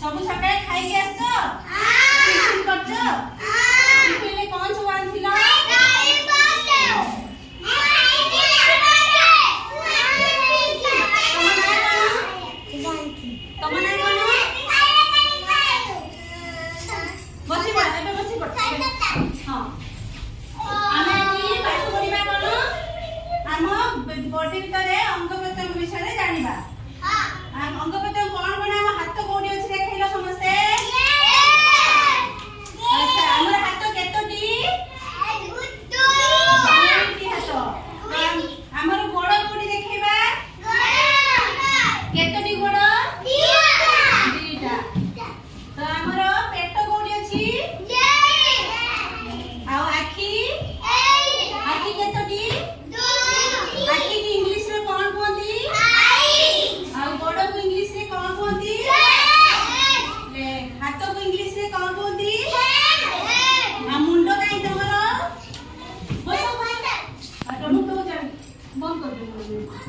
सब सकाळे खाई के आसतो टिफिन करतो टिफिन में कौन सब आनथिलो बसी पड़ एबे बसी पड़ हां आमे की पाठ पढिबा कोन आम बॉडी भितरे अंग प्रत्यंग विषय जानिबा हां अंग प्रत्यंग कोन कोन हम हाथ कोडी अछि देखैलो समस्ते अच्छा हमर हाथ केतोटी दुटी हाथ हमर गोड़ कोडी देखैबा केतोटी गोड़ दुईटा तो हमर पेट कोडी अछि आ आखी आखी केतोटी आखी की इंग्लिश रे कोन कोंती आ गोड़ को इंग्लिश रे कोन कोंती ले हाथ को इंग्लिश रे कोन कोंती आ मुंडो काई तमरो बस आ तो मुंडो जानी बंद कर दो